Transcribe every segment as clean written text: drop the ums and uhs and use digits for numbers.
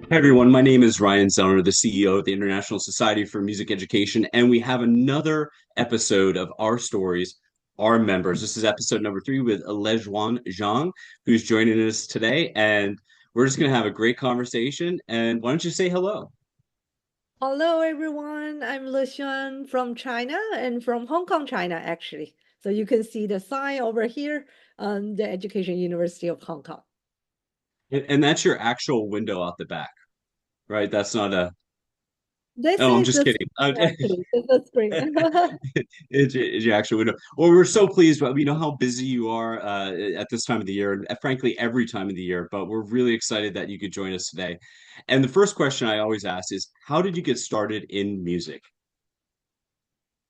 Hey everyone, my name is Ryan Zellner, the CEO of the International Society for Music Education, and we have another episode of Our Stories, Our Members. This is episode number 3 with Le-Xuan Zhang, who's joining us today, and we're just going to have a great conversation. And why don't you say hello? Hello, everyone. I'm Le-Xuan from China and from Hong Kong, China, actually. So you can see the sign over here on the Education University of Hong Kong. And that's your actual window out the back, right? That's not a. This Oh, I'm is just the kidding. spring, actually. This is the spring. It's your actual window. Well, we're so pleased. But we know how busy you are at this time of the year, and frankly, every time of the year. But we're really excited that you could join us today. And the first question I always ask is, how did you get started in music?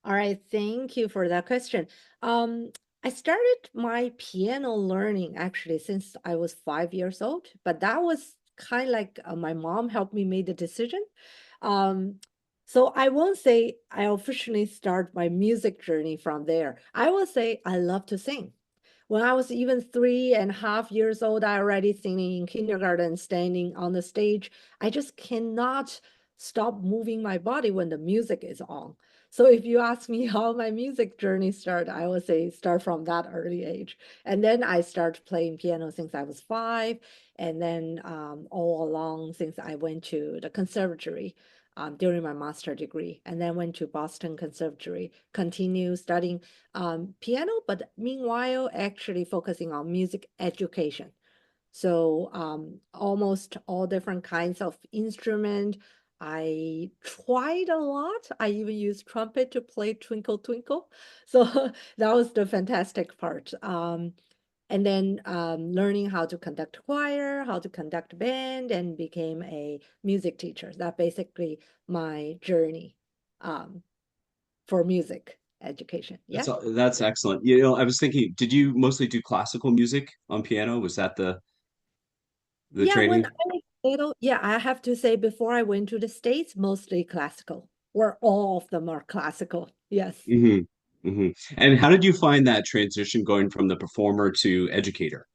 All right, thank you for that question. Um, I started my piano learning actually since I was 5 years old, but that was kind of like my mom helped me make the decision. Um, so I won't say I officially start my music journey from there. I will say I love to sing. When I was even 3.5 years old, I already singing in kindergarten, standing on the stage. I just cannot stop moving my body when the music is on. So if you ask me how my music journey started, I would say start from that early age. And then I started playing piano since I was 5. And then all along since I went to the conservatory during my master degree, and then went to Boston Conservatory, continue studying piano, but meanwhile, actually focusing on music education. So almost all different kinds of instrument. I tried a lot. I even used trumpet to play Twinkle Twinkle. So that was the fantastic part. And then learning how to conduct choir, how to conduct band, and became a music teacher. That basically my journey um, for music education. Yeah. That's excellent. You know, I was thinking, did you mostly do classical music on piano? Was that the Yeah, when I training? was little, yeah, I have to say before I went to the States, mostly classical, or all of them are classical. Yes. Hmm. Hmm. And how did you find that transition going from the performer to educator?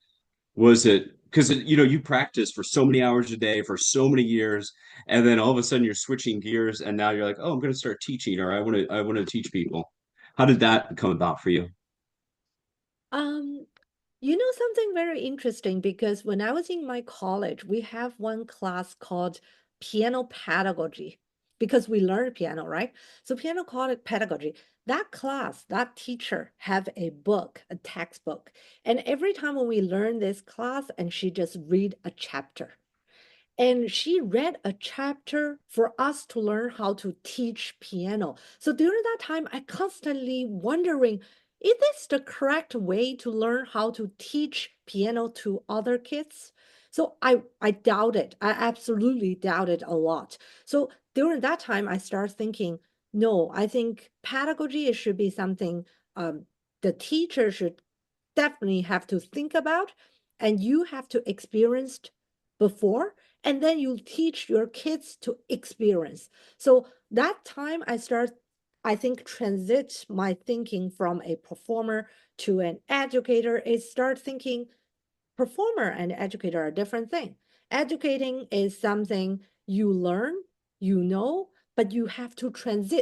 Was it because you practice for so many hours a day for so many years, and then all of a sudden you're switching gears, and now you're like, oh, I'm going to start teaching, or I want to teach people. How did that come about for you? Um, something very interesting because when I was in my college, we have one class called piano pedagogy because we learn piano, right? So piano called pedagogy. That class, that teacher have a book, a textbook. And every time when we learn this class and she just read a chapter. And she read a chapter for us to learn how to teach piano. So during that time, I constantly wondering, is this the correct way to learn how to teach piano to other kids? So I doubt it. I absolutely doubt it a lot. So during that time, I start thinking, no, I think pedagogy it should be something the teacher should definitely have to think about, and you have to experience before, and then you teach your kids to experience. So that time I start, I think, transit my thinking from a performer to an educator is start thinking performer and educator are a different thing. Educating is something you learn, but you have to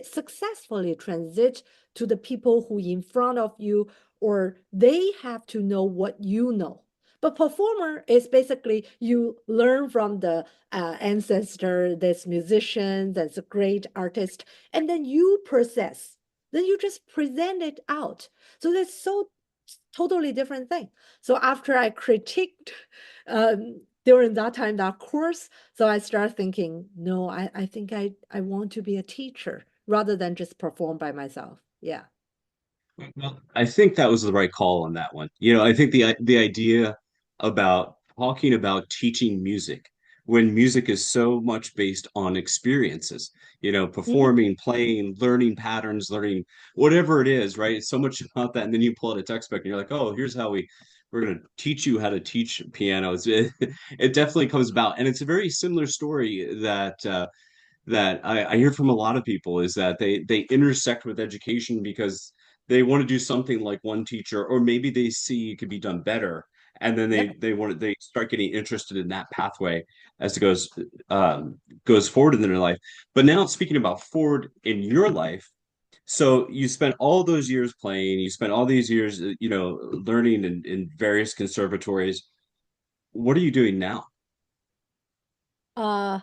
successfully transit to the people who in front of you, or they have to know what you know. But performer is basically you learn from the ancestor, this musician, that's a great artist, and then you process. Then you just present it out. So that's so totally different thing. So after I critiqued during that time that course, so I started thinking, no, I think I want to be a teacher rather than just perform by myself. Yeah. Well, I think that was the right call on that one. You know, I think the idea about talking about teaching music when music is so much based on experiences, Mhm. performing, playing, learning patterns, learning whatever it is, right? It's so much about that. And then you pull out a textbook and you're like, oh, here's how we're going to teach you how to teach pianos. It definitely comes about. And it's a very similar story that I hear from a lot of people is that they intersect with education because they want to do something like one teacher, or maybe they see it could be done better and then Yep. they start getting interested in that pathway as it goes forward in their life. But now speaking about forward in your life, so you spent all those years playing, you spent all these years, learning in various conservatories. What are you doing now? Uh,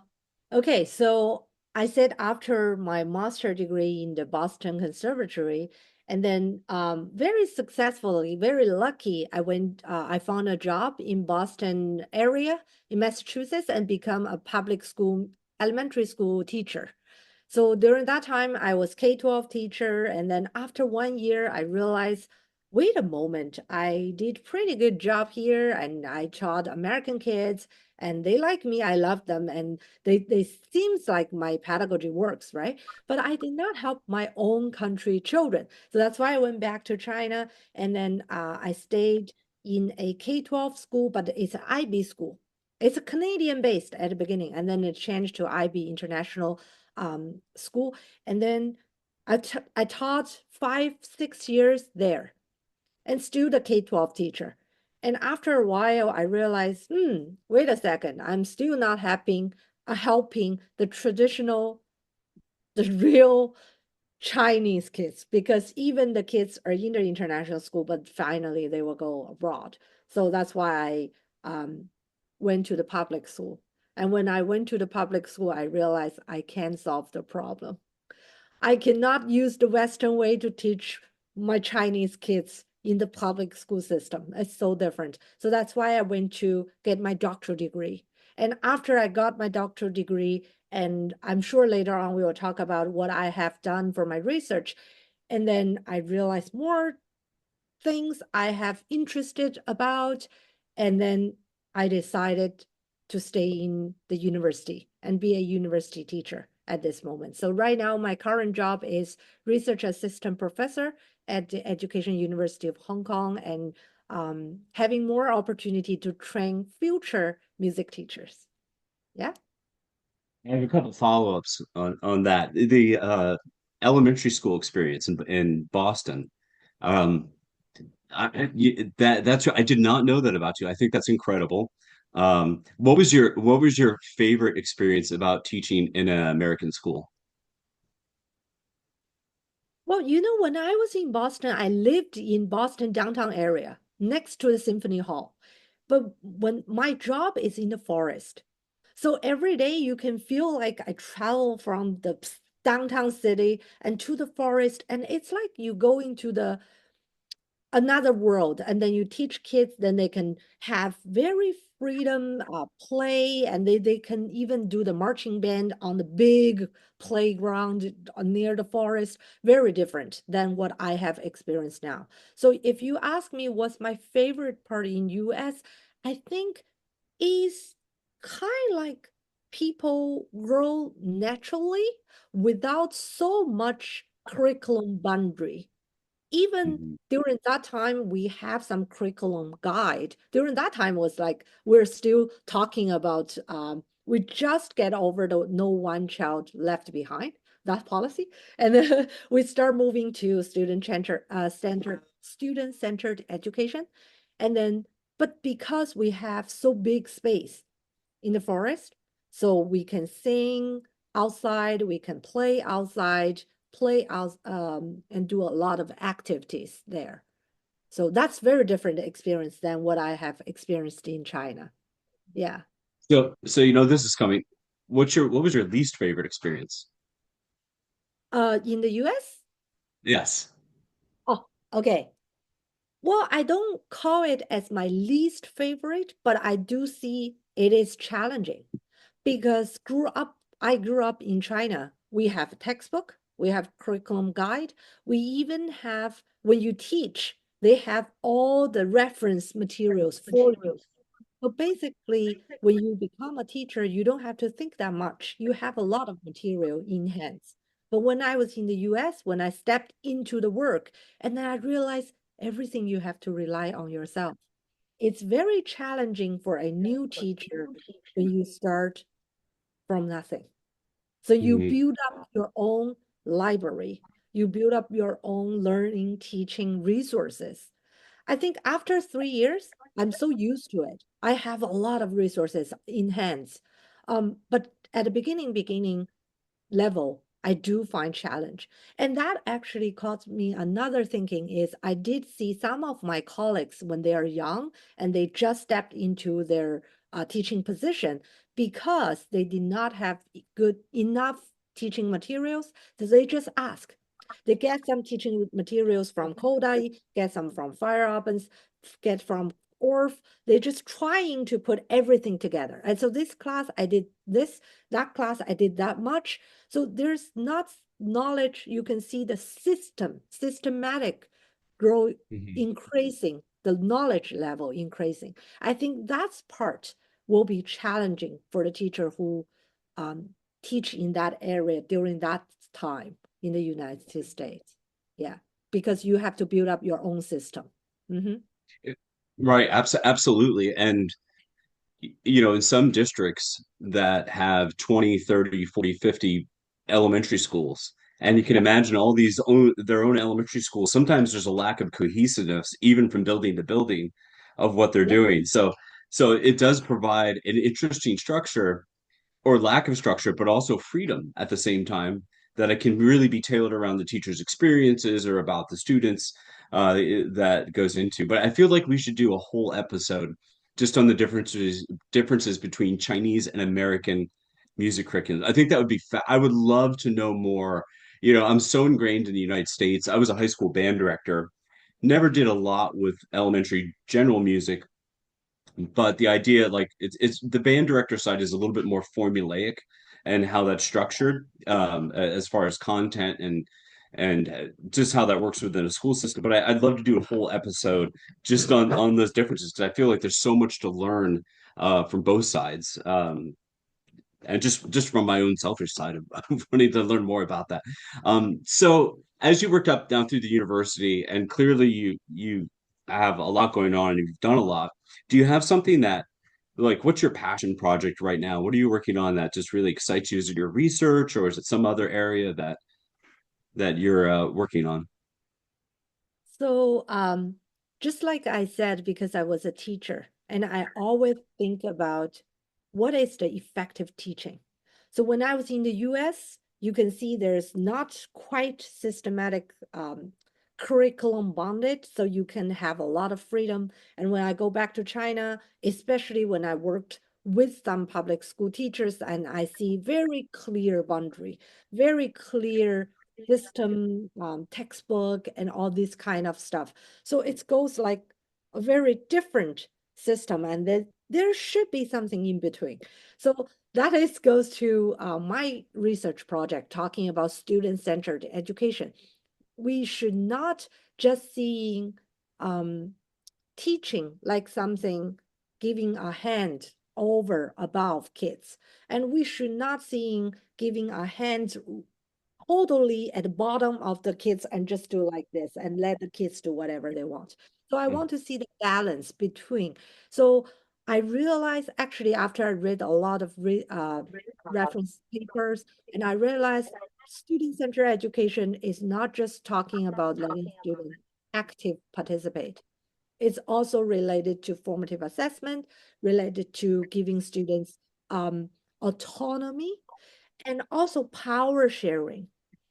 okay, so I said after my master degree in the Boston Conservatory, and then very successfully, very lucky, I found a job in Boston area in Massachusetts and become a public school, elementary school teacher. So during that time, I was K-12 teacher, and then after 1 year, I realized, wait a moment, I did pretty good job here, and I taught American kids, and they like me, I love them, and they seems like my pedagogy works, right? But I did not help my own country children. So that's why I went back to China, and then I stayed in a K-12 school, but it's an IB school. It's a Canadian based at the beginning, and then it changed to IB International school. And then I taught 5, 6 years there and still the K-12 teacher. And after a while, I realized, wait a second, I'm still not helping the traditional, the real Chinese kids, because even the kids are in the international school, but finally they will go abroad. So that's why I went to the public school. And when I went to the public school, I realized I can't solve the problem. I cannot use the Western way to teach my Chinese kids in the public school system. It's so different. So that's why I went to get my doctoral degree. And after I got my doctoral degree, and I'm sure later on we will talk about what I have done for my research. And then I realized more things I have interested about. And then I decided to stay in the university and be a university teacher at this moment. So right now, my current job is research assistant professor at the Education University of Hong Kong and having more opportunity to train future music teachers. Yeah. I have a couple follow-ups on that. The elementary school experience in Boston. Um, that's I did not know that about you. I think that's incredible. What was your favorite experience about teaching in an American school? Well, when I was in Boston, I lived in Boston downtown area next to the Symphony Hall. But when my job is in the forest, so every day you can feel like I travel from the downtown city and to the forest, and it's like you go into the another world, and then you teach kids, then they can have very freedom play, and they can even do the marching band on the big playground near the forest. Very different than what I have experienced now. So if you ask me what's my favorite part in US, I think is kind of like people grow naturally without so much curriculum boundary. Even Mhm. during that time, we have some curriculum guide. During that time was like we're still talking about we just get over the no one child left behind, that policy. And then we start moving to student-centered education. And then, but because we have so big space in the forest, so we can sing outside, we can play outside, play out and do a lot of activities there. So that's very different experience than what I have experienced in China. Yeah. So this is coming. What was your least favorite experience? In the US? Yes. Oh, okay. Well, I don't call it as my least favorite, but I do see it is challenging because I grew up in China. We have a textbook, we have curriculum guide, we even have, when you teach, they have all the reference materials for you. So basically, when you become a teacher, you don't have to think that much. You have a lot of material in hands. But when I was in the US, when I stepped into the work, and then I realized everything you have to rely on yourself. It's very challenging for a new teacher when you start from nothing. So you Mhm. build up your own library, you build up your own learning, teaching resources. I think after 3 years, I'm so used to it. I have a lot of resources in hands. But at the beginning level, I do find challenge. And that actually caused me another thinking is I did see some of my colleagues when they are young and they just stepped into their teaching position because they did not have good enough teaching materials. So they just ask. They get some teaching materials from Kodai, get some from Fire Opens, get from Orff. They're just trying to put everything together. And so this class I did this, that class I did that much. So there's not knowledge. You can see the systematic grow Mhm. increasing, the knowledge level increasing. I think that's part will be challenging for the teacher who um, teach in that area during that time in the United States. Yeah, because you have to build up your own system. Mhm. Right, absolutely. And in some districts that have 20, 30, 40, 50 elementary schools, and you can imagine all these their own elementary schools, sometimes there's a lack of cohesiveness, even from building to building, of what they're Yeah. doing. So it does provide an interesting structure or lack of structure, but also freedom at the same time that it can really be tailored around the teacher's experiences or about the students that goes into. But I feel like we should do a whole episode just on the differences between Chinese and American music curriculum. I think that would be I would love to know more. I'm so ingrained in the United States. I was a high school band director. Never did a lot with elementary general music, but the idea, like, it's the band director side is a little bit more formulaic and how that's structured, as far as content and just how that works within a school system. But I'd love to do a whole episode just on those differences because I feel like there's so much to learn from both sides. And just from my own selfish side of wanting to learn more about that. So as you worked up down through the university, and clearly you have a lot going on and you've done a lot. Do you have something that, like, what's your passion project right now? What are you working on that just really excites you? Is it your research, or is it some other area that you're working on? So, just like I said, because I was a teacher, and I always think about what is the effective teaching. So when I was in the US, you can see there's not quite systematic curriculum bonded, so you can have a lot of freedom. And when I go back to China, especially when I worked with some public school teachers, and I see very clear boundary, very clear system, textbook, and all this kind of stuff. So it goes like a very different system, and then there should be something in between. So that is goes to my research project talking about student-centered education. We should not just seeing um, teaching like something giving a hand over above kids, and we should not seeing giving a hand totally at the bottom of the kids and just do like this and let the kids do whatever they want. So I want to see the balance between. So I realized actually after I read a lot of reference papers, and I realized student-centered education is not just talking about letting students active participate. It's also related to formative assessment, related to giving students autonomy and also power sharing.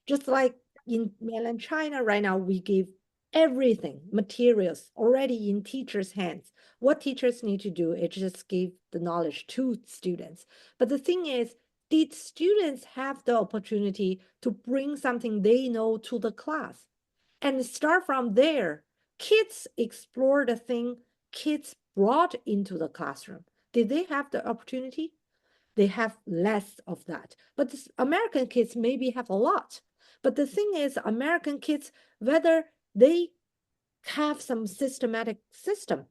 Just like in mainland China right now, we give everything, materials already in teachers' hands. What teachers need to do is just give the knowledge to students. But the thing is, did students have the opportunity to bring something they know to the class? And start from there. Kids explore the thing kids brought into the classroom. Did they have the opportunity? They have less of that. But this American kids maybe have a lot. But the thing is, American kids, whether they have some systematic system,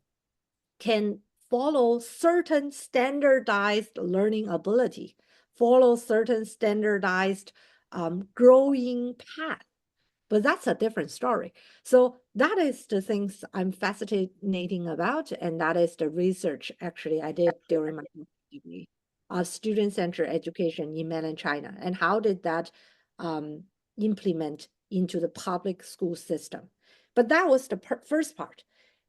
can follow certain standardized learning ability, follow certain standardized growing path, but that's a different story. So that is the things I'm fascinating about, and that is the research actually I did during my degree, student-centered education in mainland China, and how did that um, implement into the public school system. But that was the first part.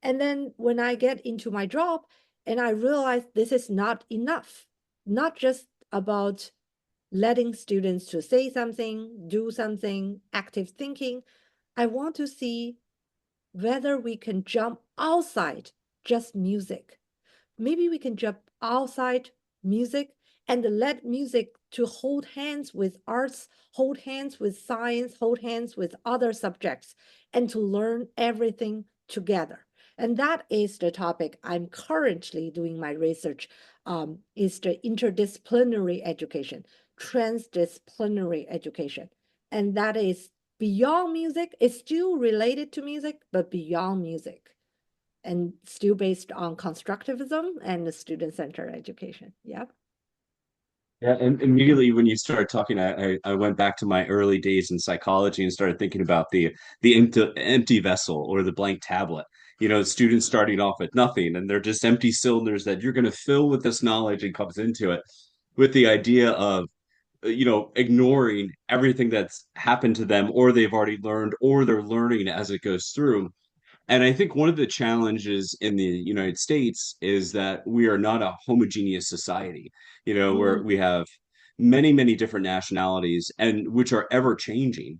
And then when I get into my job and I realize this is not enough, not just about letting students to say something, do something, active thinking. I want to see whether we can jump outside just music. Maybe we can jump outside music and let music to hold hands with arts, hold hands with science, hold hands with other subjects, and to learn everything together. And that is the topic I'm currently doing my research, is the interdisciplinary education, transdisciplinary education. And that is beyond music. It's still related to music, but beyond music and still based on constructivism and the student-centered education. Yeah. Yeah, and immediately when you started talking, I went back to my early days in psychology and started thinking about the empty vessel or the blank tablet. You know, students starting off with nothing, and they're just empty cylinders that you're going to fill with this knowledge and comes into it, with the idea of ignoring everything that's happened to them, or they've already learned, or they're learning as it goes through. And I think one of the challenges in the United States is that we are not a homogeneous society, where Mm, we have many, many different nationalities and which are ever changing.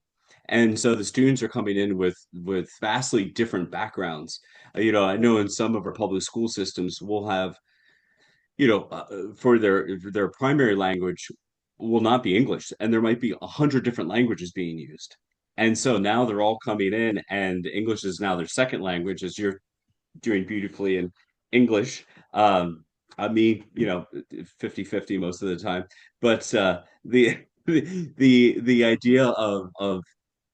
And so the students are coming in with vastly different backgrounds. I know in some of our public school systems we'll have, for their primary language will not be English, and there might be 100 different languages being used. And so now they're all coming in, and English is now their second language, as you're doing beautifully in English. I mean, 50-50 most of the time. But the idea of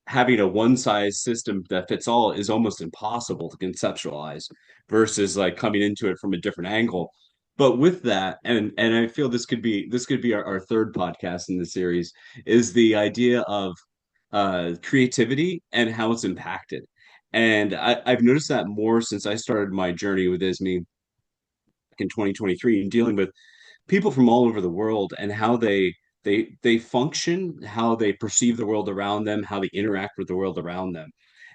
having a one size system that fits all is almost impossible to conceptualize versus like coming into it from a different angle. But with that, and I feel this could be our third podcast in the series, is the idea of creativity and how it's impacted. And I've noticed that more since I started my journey with ISME in 2023 and dealing with people from all over the world and how they function, how they perceive the world around them, how they interact with the world around them.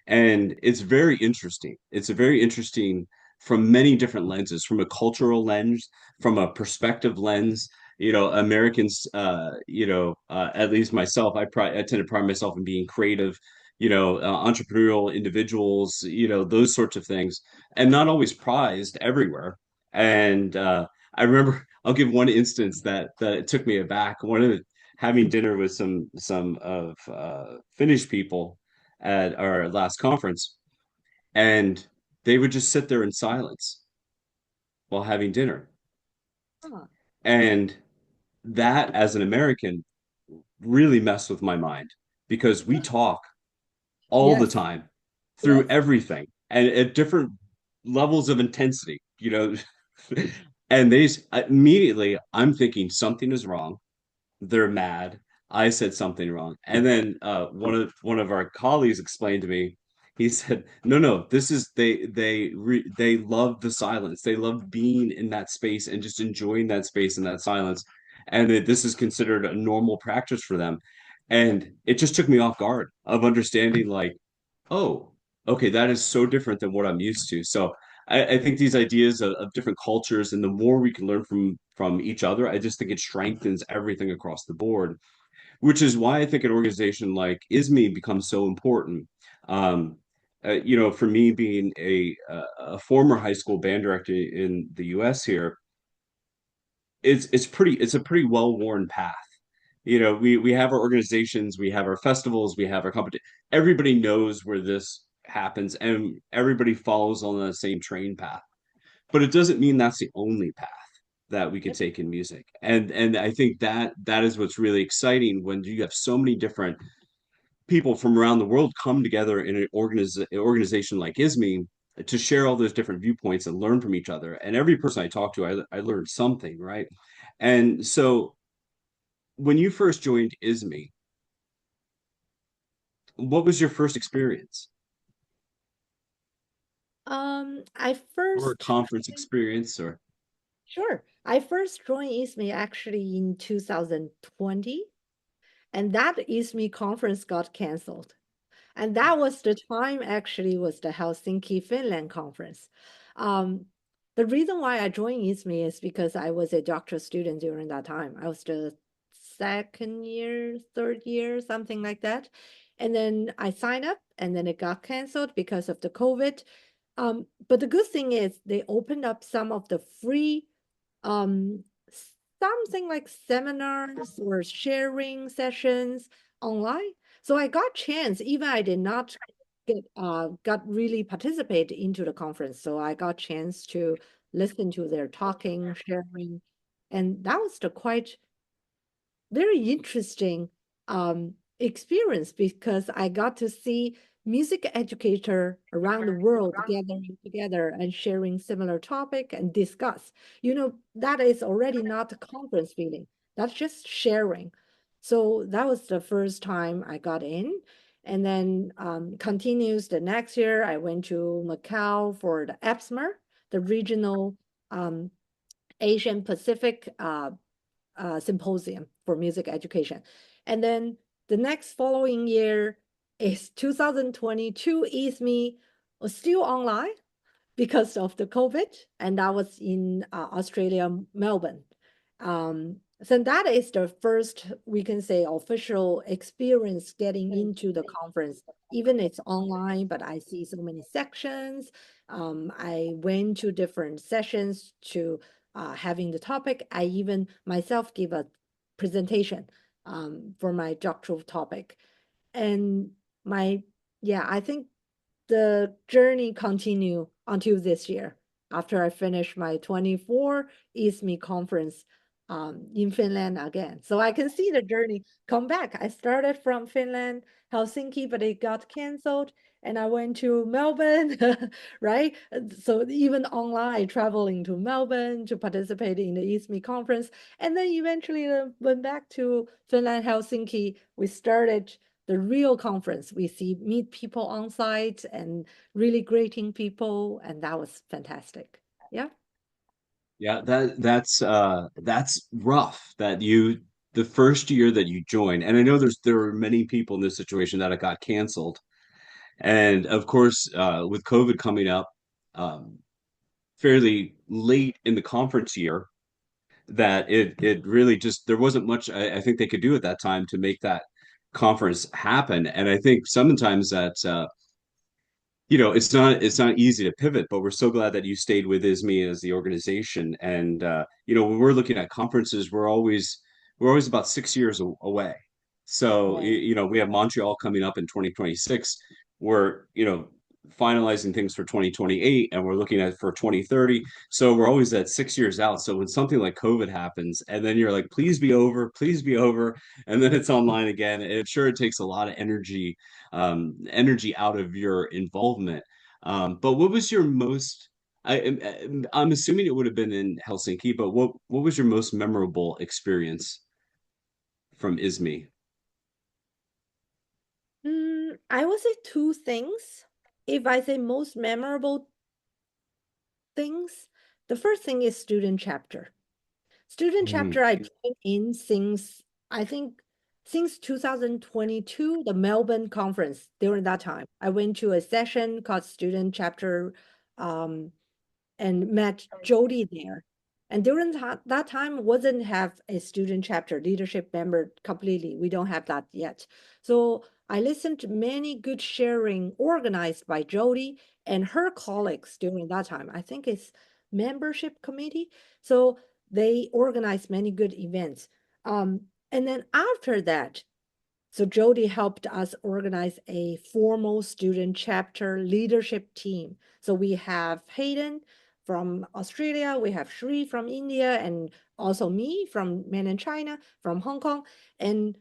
And it's very interesting. It's a very interesting from many different lenses, from a cultural lens, from a perspective lens. Americans, at least myself, I tend to pride myself in being creative, entrepreneurial individuals, those sorts of things, and not always prized everywhere. And I remember I'll give one instance that it took me aback. One of the, having dinner with some of Finnish people at our last conference, and they would just sit there in silence while having dinner. ah, And that, as an American, really messed with my mind because we talk all the yes, time through yes. everything and at different levels of intensity, and they immediately I'm thinking something is wrong. They're mad. I said something wrong. And then one of our colleagues explained to me, he said, no, no, this is they love the silence. They love being in that space and just enjoying that space and that silence. And that this is considered a normal practice for them. And it just took me off guard of understanding like, oh, okay, that is so different than what I'm used to. So I think these ideas of different cultures and the more we can learn from each other, I just think it strengthens everything across the board, which is why I think an organization like ISME becomes so important. For me being a former high school band director in the US here, it's a pretty well-worn path. We have our organizations, we have our festivals, we have our competition. Everybody knows where this happens, and everybody follows on the same train path. But it doesn't mean that's the only path that we could Yep. take in music. And I think that is what's really exciting when you have so many different people from around the world come together in an organization like ISME to share all those different viewpoints and learn from each other. And every person I talk to, I learned something, right? And so when you first joined ISME, what was your first experience I or first conference experience or Sure. I first joined ISME actually in 2020, and that ISME conference got canceled. And that was the time actually was the Helsinki, Finland conference. Um, the reason why I joined ISME is because I was a doctoral student during that time. I was the second year, third year, something like that. And then I signed up and then it got canceled because of the COVID. But the good thing is they opened up some of the free um something like seminars or sharing sessions online. So I got chance, even I did not got really participate into the conference. So I got chance to listen to their talking, sharing, and that was the quite very interesting experience because I got to see music educator around the world gathering together and sharing similar topic and discuss. That is already not a conference feeling. That's just sharing. So that was the first time I got in. And then continues the next year, I went to Macau for the EPSMR, the regional um, Asian Pacific symposium for music education. And then the next following year is 2022 ISME was still online because of the COVID, and that was in Australia, Melbourne. So that is the first, we can say, official experience getting into the conference. Even it's online, but I see so many sections. I went to different sessions to having the topic. I even myself give a presentation for my doctoral topic. And my, yeah, I think the journey continue until this year after I finish my 24 ISME conference in Finland again. So I can see the journey come back. I started from Finland, Helsinki, but it got canceled. And I went to Melbourne, right? So even online, traveling to Melbourne to participate in the ISME conference. And then eventually went back to Finland, Helsinki. We started the real conference. We see meet people on site and really greeting people, and that was fantastic. Yeah. Yeah, that's rough that you the first year that you joined, and I know there are many people in this situation that it got canceled. And of course, with COVID coming up um, fairly late in the conference year, that it really just there wasn't much I think they could do at that time to make that conference happen. And I think sometimes that it's not easy to pivot, but we're so glad that you stayed with ISME as the organization. And when we're looking at conferences, we're always about 6 years away. So Right. we have Montreal coming up in 2026. We're finalizing things for 2028, and we're looking at for 2030. So we're always at 6 years out. So when something like COVID happens, and then you're like, please be over, and then it's online again, it takes a lot of energy out of your involvement. But what was your most I'm assuming it would have been in Helsinki, but what was your most memorable experience from ISME? I would say two things. If I say most memorable things, the first thing is student chapter. Student chapter Mm, I joined in since I think since 2022, the Melbourne conference during that time. I went to a session called student chapter um, and met Jody there. And during that time, wasn't have a student chapter leadership member completely. We don't have that yet. So I listened to many good sharing organized by Jody and her colleagues during that time. I think it's membership committee. So they organized many good events. And then after that, so Jody helped us organize a formal student chapter leadership team. So we have Hayden from Australia, we have Shri from India, and also me from mainland China, from Hong Kong, and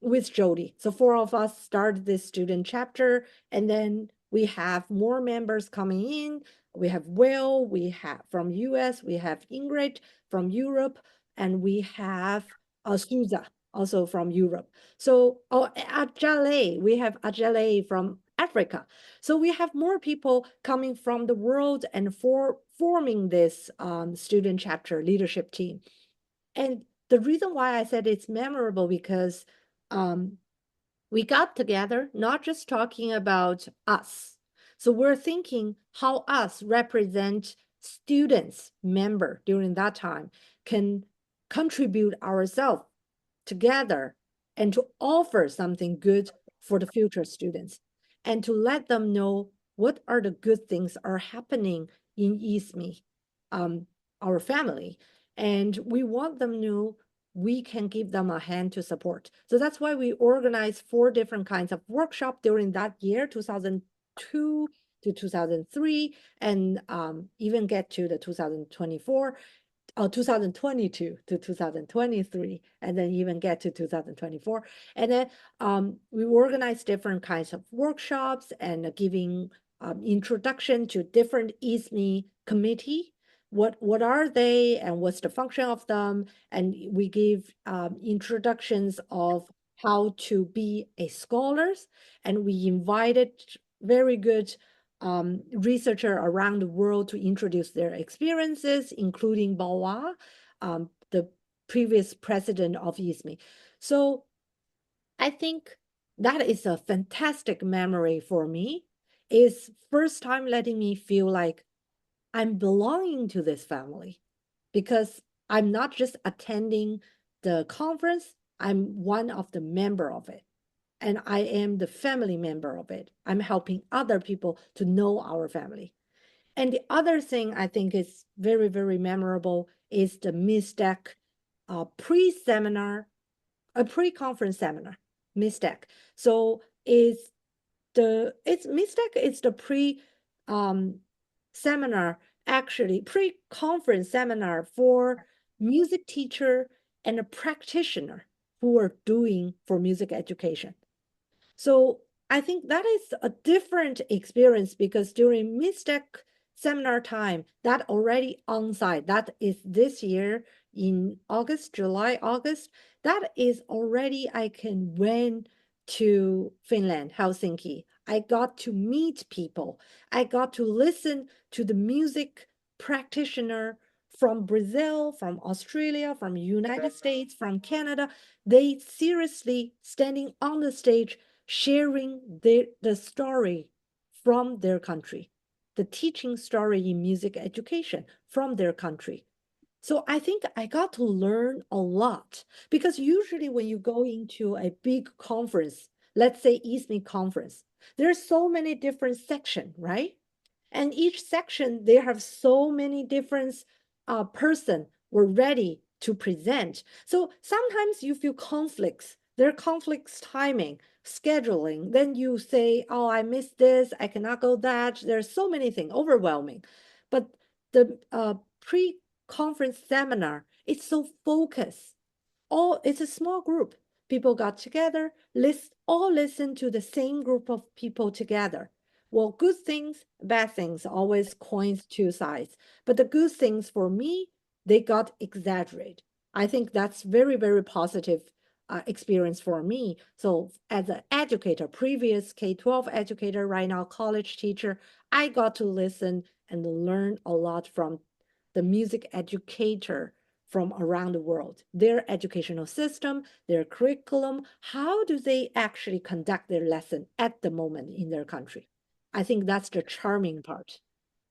with Jody. So four of us started this student chapter, and then we have more members coming in. We have Will, we have from US, we have Ingrid from Europe, and we have Suza also from Europe. So, oh, Ajale, we have Ajale from Africa. So we have more people coming from the world and forming this student chapter leadership team. And the reason why I said it's memorable because um, we got together, not just talking about us. So we're thinking how us represent students, member during that time can contribute ourselves together and to offer something good for the future students and to let them know what are the good things are happening in ISME, um, our family. And we want them to know we can give them a hand to support. So that's why we organized 4 different kinds of workshop during that year, 2002 to 2003, and even get to the 2024 2022 to 2023, and then even get to 2024. And then we organize different kinds of workshops and giving introduction to different ISME committee. What are they and what's the function of them? And we give introductions of how to be a scholars. And we invited very good researcher around the world to introduce their experiences, including Bawa, the previous president of ISME. So I think that is a fantastic memory for me. Is first time letting me feel like I'm belonging to this family because I'm not just attending the conference, I'm one of the member of it and I am the family member of it. I'm helping other people to know our family. And the other thing I think is very, very memorable is the MISTEC pre-seminar, a pre-conference seminar, MISTEC. So it's MISTEC is the pre seminar, actually pre-conference seminar for music teacher and a practitioner who are doing for music education. So I think that is a different experience because during Mistec seminar time, that already on site, that is this year in August, July, August, that is already I can went to Finland, Helsinki. I got to meet people. I got to listen to the music practitioner from Brazil, from Australia, from United States, from Canada. They seriously standing on the stage sharing the story from their country, the teaching story in music education from their country. So I think I got to learn a lot because usually when you go into a big conference, let's say ISME conference, there's so many different sections, right? And each section, they have so many different person were ready to present. So sometimes you feel conflicts. There are conflicts timing, scheduling. Then you say, oh, I missed this. I cannot go that. There's so many things, overwhelming. But the pre-conference seminar, it's so focused all it's a small group. People got together, all listen to the same group of people together. Well, good things, bad things, always coins two sides. But the good things for me, they got exaggerated. I think that's very, very positive experience for me. So as an educator, previous K-12 educator, right now college teacher, I got to listen and learn a lot from the music educator from around the world, their educational system, their curriculum, how do they actually conduct their lesson at the moment in their country? I think that's the charming part.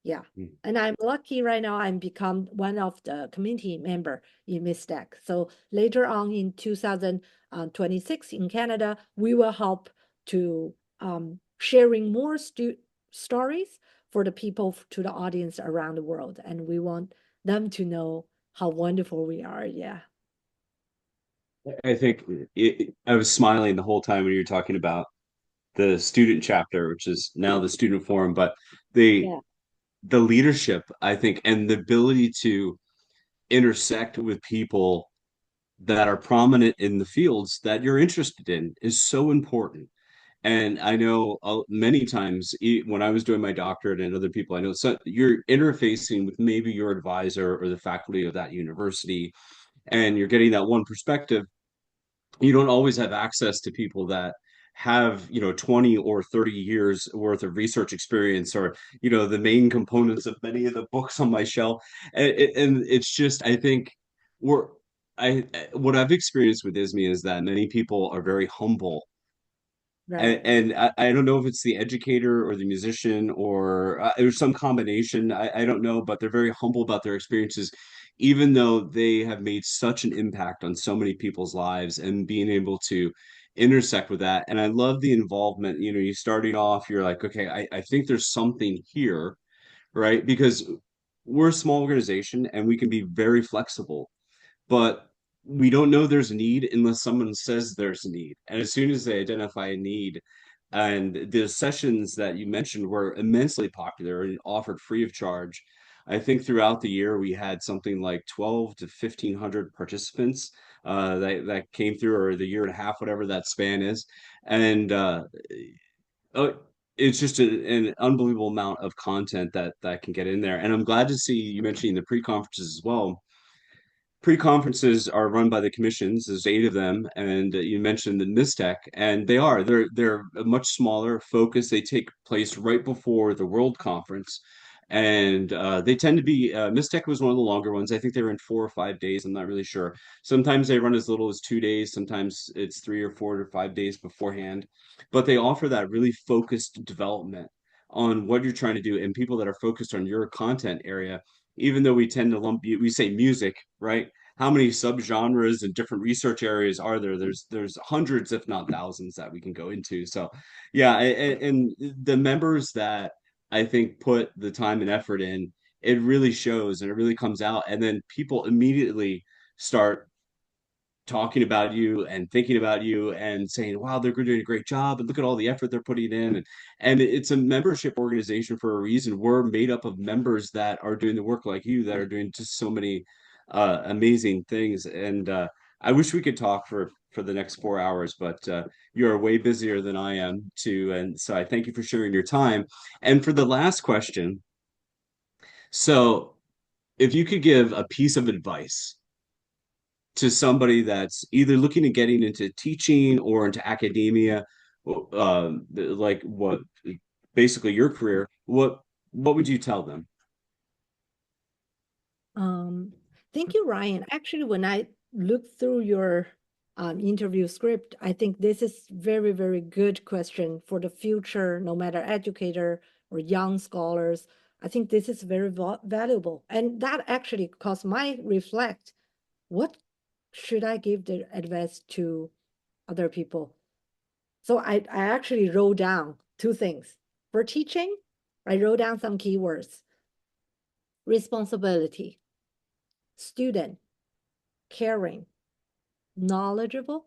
Yeah. Mm. And I'm lucky right now I'm become one of the community member in MISTEC. So later on in 2026 in Canada, we will help to sharing more stories for the people to the audience around the world. And we want them to know how wonderful we are. Yeah. I think I was smiling the whole time when you were talking about the student chapter, which is now the student forum, but the Yeah. the leadership, I think, and the ability to intersect with people that are prominent in the fields that you're interested in is so important. And I know many times when I was doing my doctorate and other people I know, so you're interfacing with maybe your advisor or the faculty of that university, and you're getting that one perspective. You don't always have access to people that have 20 or 30 years worth of research experience or the main components of many of the books on my shelf. And it's just I think we're I what I've experienced with ISME is that many people are very humble Right. And I don't know if it's the educator or the musician or some combination. I don't know, but they're very humble about their experiences, even though they have made such an impact on so many people's lives and being able to intersect with that. And I love the involvement. You know, you starting off, you're like, okay, I think there's something here, right? Because we're a small organization and we can be very flexible, but we don't know there's a need unless someone says there's a need. And as soon as they identify a need, and the sessions that you mentioned were immensely popular and offered free of charge. I think throughout the year we had something like 12 to 1500 participants that came through, or the year and a half, whatever that span is. And uh, it's just an unbelievable amount of content that can get in there. And I'm glad to see you mentioning the pre-conferences as well. Pre-conferences are run by the commissions. There's 8 of them, and you mentioned the Mistec, and they're a much smaller focus. They take place right before the World Conference, and they tend to be. Mistec was one of the longer ones. I think they were in 4 or 5 days. I'm not really sure. Sometimes they run as little as 2 days. Sometimes it's 3 or 4 or 5 days beforehand, but they offer that really focused development on what you're trying to do, and people that are focused on your content area. Even though we tend to lump, we say music, right? How many subgenres and different research areas are there? There's hundreds, if not thousands, that we can go into. So, yeah, and the members that I think put the time and effort in, it really shows and it really comes out. And then people immediately start talking about you and thinking about you and saying, wow, they're doing a great job and look at all the effort they're putting in. And it's a membership organization for a reason. We're made up of members that are doing the work like you, that are doing just so many amazing things. And I wish we could talk for the next 4 hours, but you are way busier than I am too. And so I thank you for sharing your time. And for the last question, so if you could give a piece of advice to somebody that's either looking at getting into teaching or into academia, like what basically your career, what would you tell them? Um, Thank you, Ryan. Actually, when I looked through your interview script, I think this is very, very good question for the future, no matter educator or young scholars. I think this is very valuable. And that actually caused my reflect, what should I give the advice to other people? So I actually wrote down two things. For teaching, I wrote down some keywords: responsibility, student, caring, knowledgeable,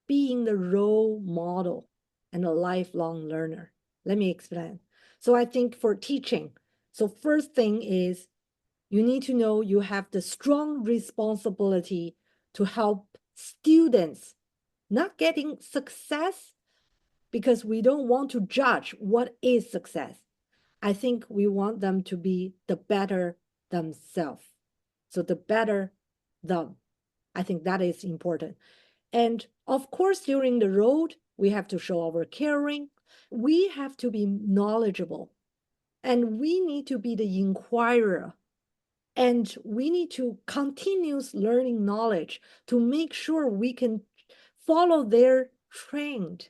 being the role model, and a lifelong learner. Let me explain. So I think for teaching, so first thing is you need to know you have the strong responsibility to help students not getting success, because we don't want to judge what is success. I think we want them to be the better themselves. So the better them. I think that is important. And of course, during the road, we have to show our caring. We have to be knowledgeable, and we need to be the inquirer, and we need to continuous learning knowledge to make sure we can follow their trend.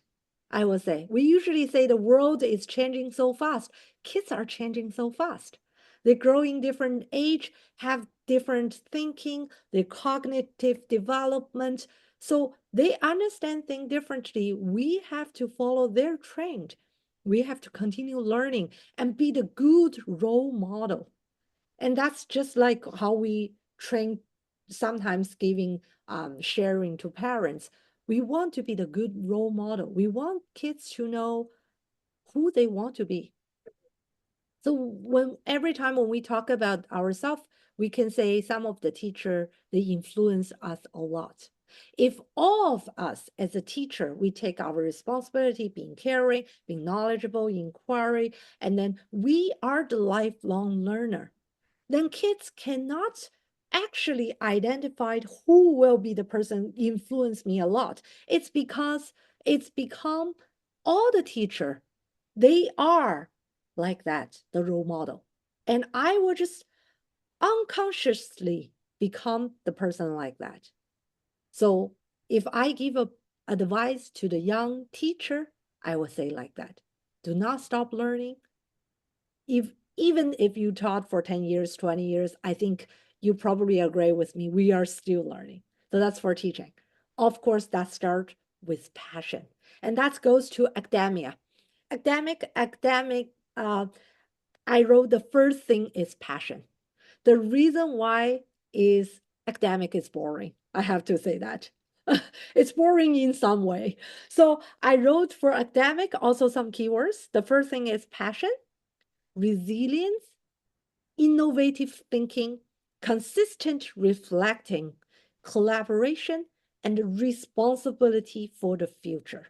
I would say we usually say the world is changing so fast. Kids are changing so fast. They grow in different age, have different thinking, their cognitive development. So they understand things differently. We have to follow their trend. We have to continue learning and be the good role model. And that's just like how we train, sometimes giving sharing to parents. We want to be the good role model. We want kids to know who they want to be. So when every time when we talk about ourselves, we can say some of the teacher, they influence us a lot. If all of us as a teacher, we take our responsibility, being caring, being knowledgeable, inquiry, and then we are the lifelong learner, then kids cannot actually identify who will be the person influence me a lot. It's because it's become all the teacher, they are like that, the role model. And I will just unconsciously become the person like that. So if I give a advice to the young teacher, I would say like that. Do not stop learning. If even if you taught for 10 years, 20 years, I think you probably agree with me. We are still learning. So that's for teaching. Of course, that starts with passion. And that goes to academia. Academic, I wrote the first thing is passion. The reason why is academic is boring. I have to say that. It's boring in some way. So I wrote for academic also some keywords. The first thing is passion, resilience, innovative thinking, consistent reflecting, collaboration, and responsibility for the future.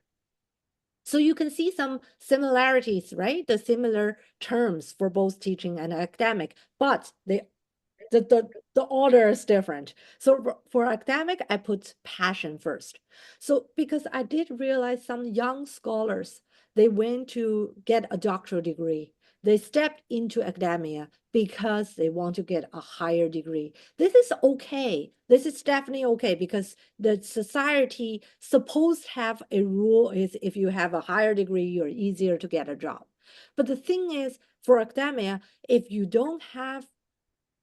So you can see some similarities, right? The similar terms for both teaching and academic, but the order is different. So for academic, I put passion first. So because I did realize some young scholars, they went to get a doctoral degree. They stepped into academia because they want to get a higher degree. This is okay. This is definitely okay because the society supposed to have a rule is if you have a higher degree, you're easier to get a job. But the thing is, for academia, if you don't have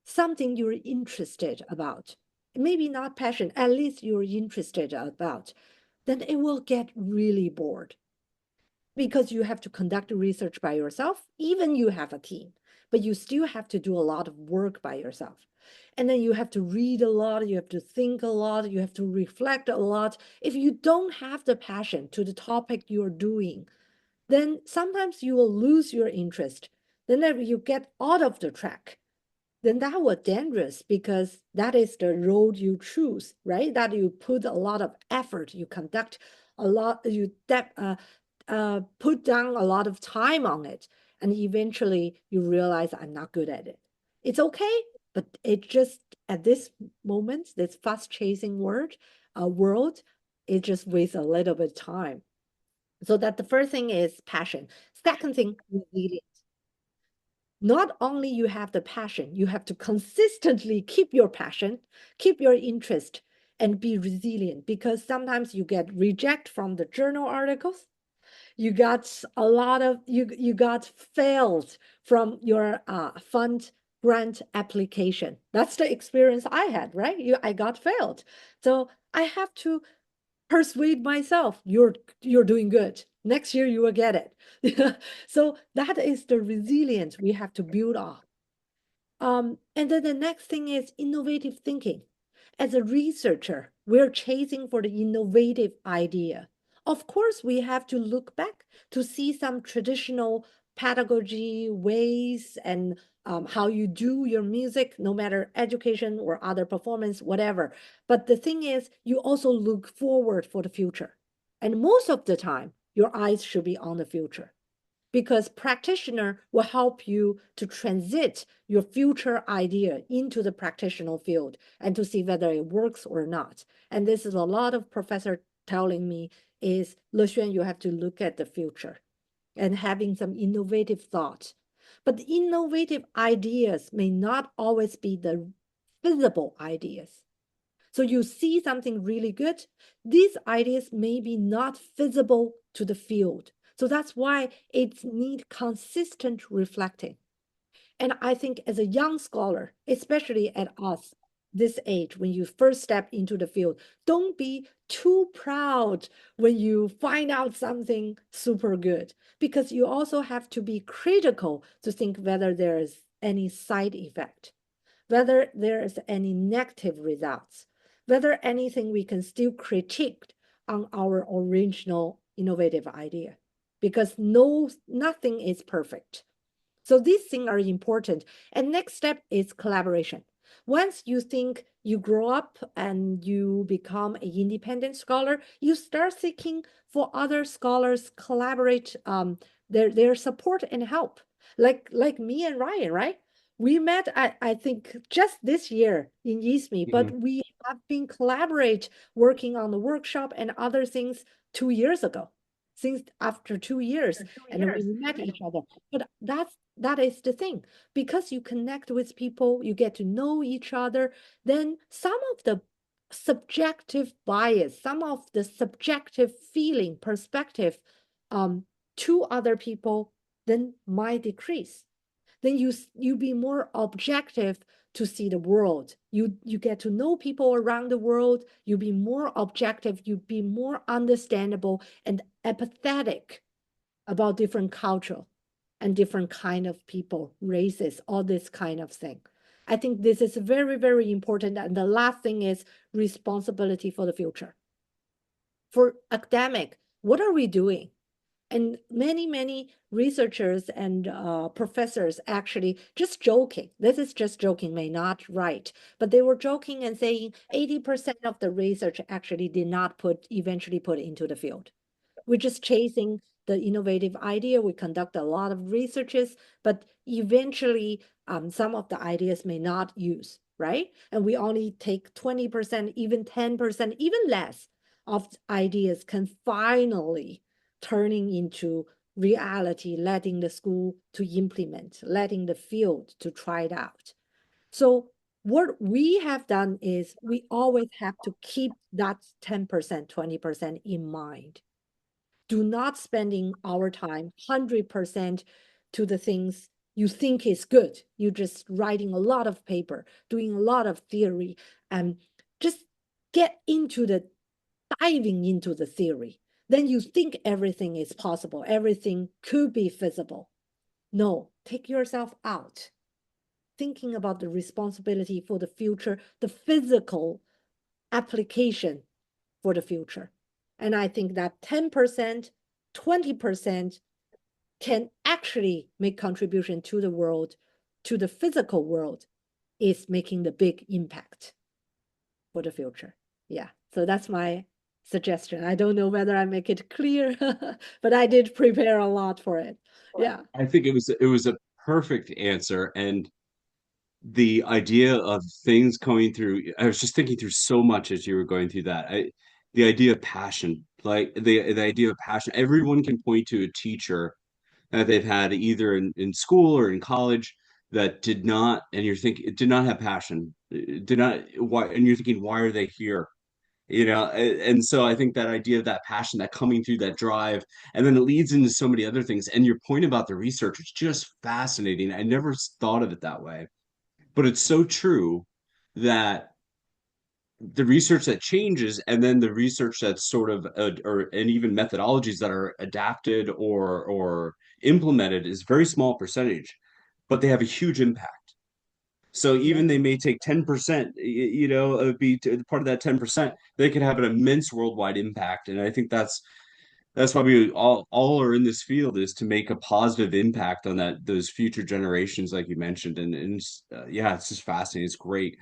something you're interested about, maybe not passion, at least you're interested about, then it will get really bored because you have to conduct research by yourself, even you have a team, but you still have to do a lot of work by yourself. And then you have to read a lot, you have to think a lot, you have to reflect a lot. If you don't have the passion to the topic you're doing, then sometimes you will lose your interest. Then you get out of the track, then that was dangerous because that is the road you choose, right? That you put a lot of effort, you conduct a lot, put down a lot of time on it, and eventually you realize I'm not good at it. It's okay, but it just at this moment, this fast chasing world, it just wastes a little bit of time. So that the first thing is passion. Second thing, resilience. Not only you have the passion, you have to consistently keep your passion, keep your interest, and be resilient because sometimes you get reject from the journal articles. You got a lot of you got failed from your fund grant application. That's the experience I had, right? I got failed. So I have to persuade myself you're doing good, next year you will get it. So that is the resilience we have to build up. And then the next thing is innovative thinking. As a researcher, we're chasing for the innovative idea. Of course, we have to look back to see some traditional pedagogy ways and how you do your music, no matter education or other performance, whatever. But the thing is, you also look forward for the future. And most of the time, your eyes should be on the future because practitioner will help you to transit your future idea into the practitioner field and to see whether it works or not. And this is a lot of professor telling me is, Le-Xuan, you have to look at the future and having some innovative thought. But the innovative ideas may not always be the visible ideas. So you see something really good. These ideas may be not visible to the field. So that's why it needs consistent reflecting. And I think as a young scholar, especially at us, this age, when you first step into the field, don't be too proud when you find out something super good, because you also have to be critical to think whether there is any side effect, whether there is any negative results, whether anything we can still critique on our original innovative idea, because nothing is perfect. So these things are important. And next step is collaboration. Once you think you grow up and you become an independent scholar, you start seeking for other scholars collaborate their support and help. Like me and Ryan, right? We met, I think, just this year in ISME, but Mhm. we have been collaborate working on the workshop and other things 2 years ago. Since after 2 years, and then we met each other. But that is the thing. Because you connect with people, you get to know each other, then some of the subjective bias, some of the subjective feeling, perspective um, to other people, then might decrease. Then you be more objective to see the world. You get to know people around the world. You be more objective. You be more understandable and empathetic about different culture and different kind of people, races, all this kind of thing. I think this is very, very important. And the last thing is responsibility for the future. For academic, what are we doing? And many researchers and professors actually just joking, this is just joking, may not right, but they were joking and saying 80% of the research actually did not eventually put into the field. We're just chasing the innovative idea. We conduct a lot of researches, but eventually some of the ideas may not use, right? And we only take 20%, even 10%, even less of ideas can finally turning into reality, letting the school to implement, letting the field to try it out. So what we have done is we always have to keep that 10%, 20% in mind. Do not spending our time 100% to the things you think is good. You're just writing a lot of paper, doing a lot of theory, and just get into the diving into the theory. Then you think everything is possible, everything could be feasible. No, take yourself out. Thinking about the responsibility for the future, the physical application for the future. And I think that 10%, 20% can actually make contribution to the world, to the physical world, is making the big impact for the future. Yeah. So that's my suggestion. I don't know whether I make it clear, but I did prepare a lot for it. Yeah. I think it was a perfect answer, and the idea of things going through, I was just thinking through so much as you were going through that. The idea of passion, like the idea of passion. Everyone can point to a teacher that they've had either in school or in college that did not, and you're thinking it did not have passion, did not why, and you're thinking, why are they here? And so I think that idea of that passion, that coming through, that drive, and then it leads into so many other things. And your point about the research is just fascinating. I never thought of it that way, but it's so true that the research that changes and then the research that's sort of or and even methodologies that are adapted or implemented is very small percentage, but they have a huge impact. So even they Yes. may take 10%, be part of that 10%, they could have an immense worldwide impact. And I think that's why we all are in this field, is to make a positive impact on those future generations, like you mentioned. Yeah, it's just fascinating. It's great.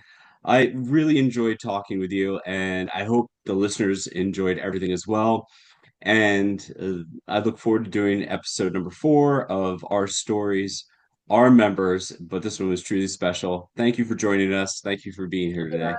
I really enjoyed talking with you, and I hope the listeners enjoyed everything as well. And I look forward to doing episode number 4 of our stories, our members. But this one was truly special. Thank you for joining us. Thank you for being here today.